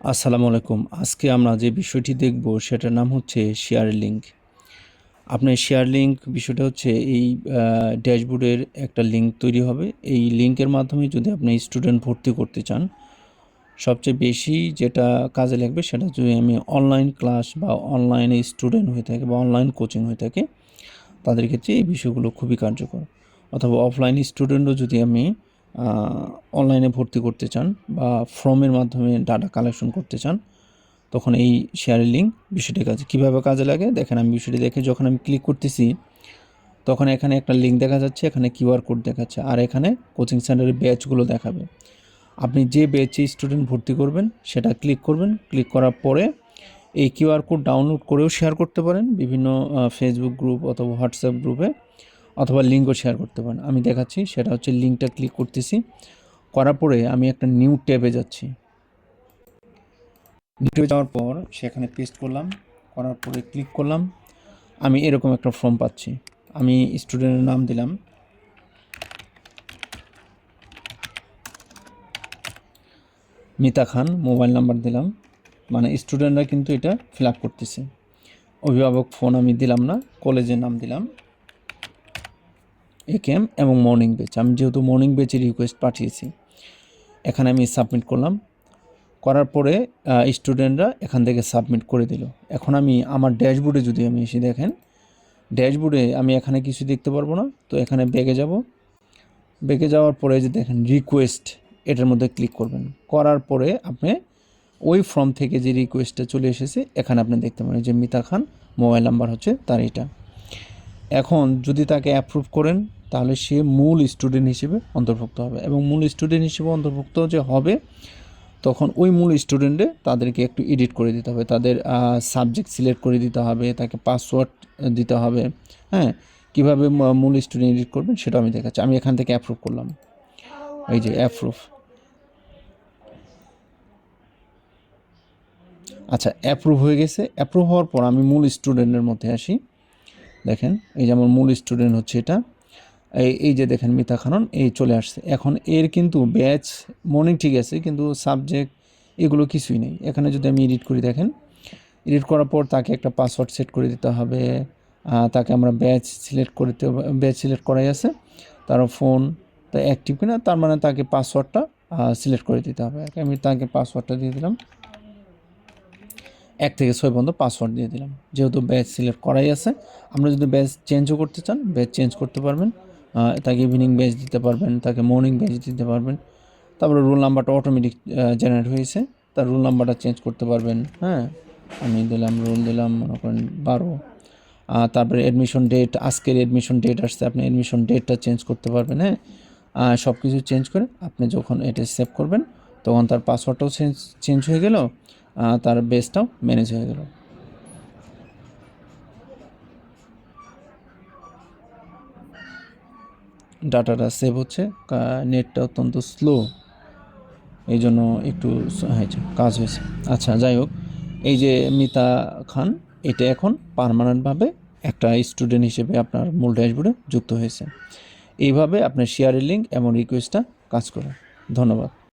আসসালামু আলাইকুম। আজকে আমরা যে বিষয়টি দেখব সেটার নাম হচ্ছে শেয়ার লিঙ্ক। আপনার শেয়ার লিঙ্ক বিষয়টা হচ্ছে এই ড্যাশবোর্ডের একটা লিঙ্ক তৈরি হবে। এই লিঙ্কের মাধ্যমে যদি আপনি স্টুডেন্ট ভর্তি করতে চান, সবচেয়ে বেশি যেটা কাজে লাগবে সেটা যদি আমি অনলাইন ক্লাস বা অনলাইনে স্টুডেন্ট হয়ে থাকে বা অনলাইন কোচিং হয়ে থাকে, তাদের ক্ষেত্রে এই বিষয়গুলো খুবই কার্যকর। অথবা অফলাইন স্টুডেন্টও যদি আমি অনলাইনে ভর্তি করতে চান বা ফর্মের মাধ্যমে ডাটা কালেকশন করতে চান, তখন এই শেয়ারের লিঙ্ক বিষয়টি কীভাবে কাজে লাগে দেখেন। আমি বিষয়টি দেখে যখন আমি ক্লিক করতেছি, তখন এখানে একটা লিঙ্ক দেখা যাচ্ছে, এখানে কিউআর কোড দেখাচ্ছে, আর এখানে কোচিং সেন্টারের ব্যাচগুলো দেখাবে। আপনি যে ব্যাচে স্টুডেন্ট ভর্তি করবেন সেটা ক্লিক করবেন। ক্লিক করার পরে এই কিউআর কোড ডাউনলোড করেও শেয়ার করতে পারেন বিভিন্ন ফেসবুক গ্রুপ অথবা হোয়াটসঅ্যাপ গ্রুপে, অথবা লিঙ্কও শেয়ার করতে পারেন। আমি দেখাচ্ছি, সেটা হচ্ছে লিঙ্কটা ক্লিক করতেছি। করার পরে আমি একটা নিউ ট্যাবে যাচ্ছি। নিউ ট্যাবে যাওয়ার পর সেখানে পেস্ট করলাম, করার পরে ক্লিক করলাম। আমি এরকম একটা ফর্ম পাচ্ছি। আমি স্টুডেন্টের নাম দিলাম, মিতা খান, মোবাইল নাম্বার দিলাম, মানে স্টুডেন্টরা কিন্তু এটা ফিল আপ করতেছে। অভিভাবক ফোন আমি দিলাম না, কলেজের নাম দিলাম একেএম এবং মর্নিং ব্যাচ। আমি যেহেতু মর্নিং ব্যাচের রিকোয়েস্ট পাঠিয়েছি, এখানে আমি সাবমিট করলাম। করার পরে স্টুডেন্টরা এখান থেকে সাবমিট করে দিল। এখন আমি আমার ড্যাশবোর্ডে যদি আমি এসে দেখেন, ড্যাশবোর্ডে আমি এখানে কিছু দেখতে পারবো না। তো এখানে ব্যাগে যাব, ব্যাগে যাওয়ার পরে যে দেখেন রিকোয়েস্ট, এটার মধ্যে ক্লিক করবেন। করার পরে আপনি ওই ফর্ম থেকে যে রিকোয়েস্টটা চলে এসেছে এখানে আপনি দেখতে পারেন যে মিতা খান, মোবাইল নাম্বার হচ্ছে তার এটা। এখন যদি তাকে অ্যাপ্রুভ করেন, তাহলে সে মূল স্টুডেন্ট হিসেবে অন্তর্ভুক্ত হবে, এবং মূল স্টুডেন্ট হিসেবে অন্তর্ভুক্ত যে হবে, তখন ওই মূল স্টুডেন্টে তাদেরকে একটু এডিট করে দিতে হবে, তাদের সাবজেক্ট সিলেক্ট করে দিতে হবে, তাকে পাসওয়ার্ড দিতে হবে। হ্যাঁ, কীভাবে মূল স্টুডেন্ট এডিট করবেন সেটা আমি দেখাচ্ছি। আমি এখান থেকে অ্যাপ্রুভ করলাম, এই যে অ্যাপ্রুভ। আচ্ছা, অ্যাপ্রুভ হয়ে গেছে। অ্যাপ্রুভ হওয়ার পর আমি মূল স্টুডেন্টের মধ্যে আসি। দেখেন, এই যে আমার মূল স্টুডেন্ট হচ্ছে এটা। এই যে দেখেন মিতা খানন, এই চলে আসছে। এখন এর কিন্তু ব্যাচ মর্নিং ঠিক আছে, কিন্তু সাবজেক্ট এগুলো কিছুই নেই। এখানে যদি আমি এডিট করি, দেখেন এডিট করার পর তাকে একটা পাসওয়ার্ড সেট করে দিতে হবে। তাকে আমরা ব্যাচ সিলেক্ট করতে, ব্যাচ সিলেক্ট করাই আছে, তার ফোন তা অ্যাক্টিভ কিনা, তার মানে তাকে পাসওয়ার্ডটা সিলেক্ট করে দিতে হবে। আমি তাকে পাসওয়ার্ডটা দিয়ে দিলাম, 1 থেকে 6 পর্যন্ত পাসওয়ার্ড দিয়ে দিলাম। যেহেতু ব্যাচ সিলেক্ট করাই আছে, আমরা যদি ব্যাচ চেঞ্জও করতে চান, ব্যাচ চেঞ্জ করতে পারবেন। তাকে ইভিনিং ব্যাচ দিতে পারবেন, তাকে মর্নিং ব্যাচ দিতে পারবেন। তারপরে রোল নাম্বারটা অটোমেটিক জেনারেট হয়েছে, তার রোল নাম্বারটা চেঞ্জ করতে পারবেন। হ্যাঁ, আমি দিলাম রোল দিলাম মনে করেন 12। তারপরে অ্যাডমিশন ডেট, আজকের অ্যাডমিশন ডেট আসছে, আপনি অ্যাডমিশন ডেটটা চেঞ্জ করতে পারবেন। হ্যাঁ, সব কিছু চেঞ্জ করে আপনি যখন এটা সেভ করবেন, তখন তার পাসওয়ার্ডটাও চেঞ্জ হয়ে গেল, তার বেসটাও ম্যানেজ হয়ে গেল। ডাটাটা সেভ হচ্ছে, নেটটা অত্যন্ত স্লো, এই জন্য একটু হয়েছে, কাজ হয়েছে। আচ্ছা, যাই হোক, এই যে মিতা খান, এটা এখন পার্মানেন্টভাবে একটা স্টুডেন্ট হিসেবে আপনার মূল ড্যাশবোর্ডে যুক্ত হয়েছে। এইভাবে আপনার শেয়ারের লিঙ্ক এবং রিকোয়েস্টটা কাজ করে। ধন্যবাদ।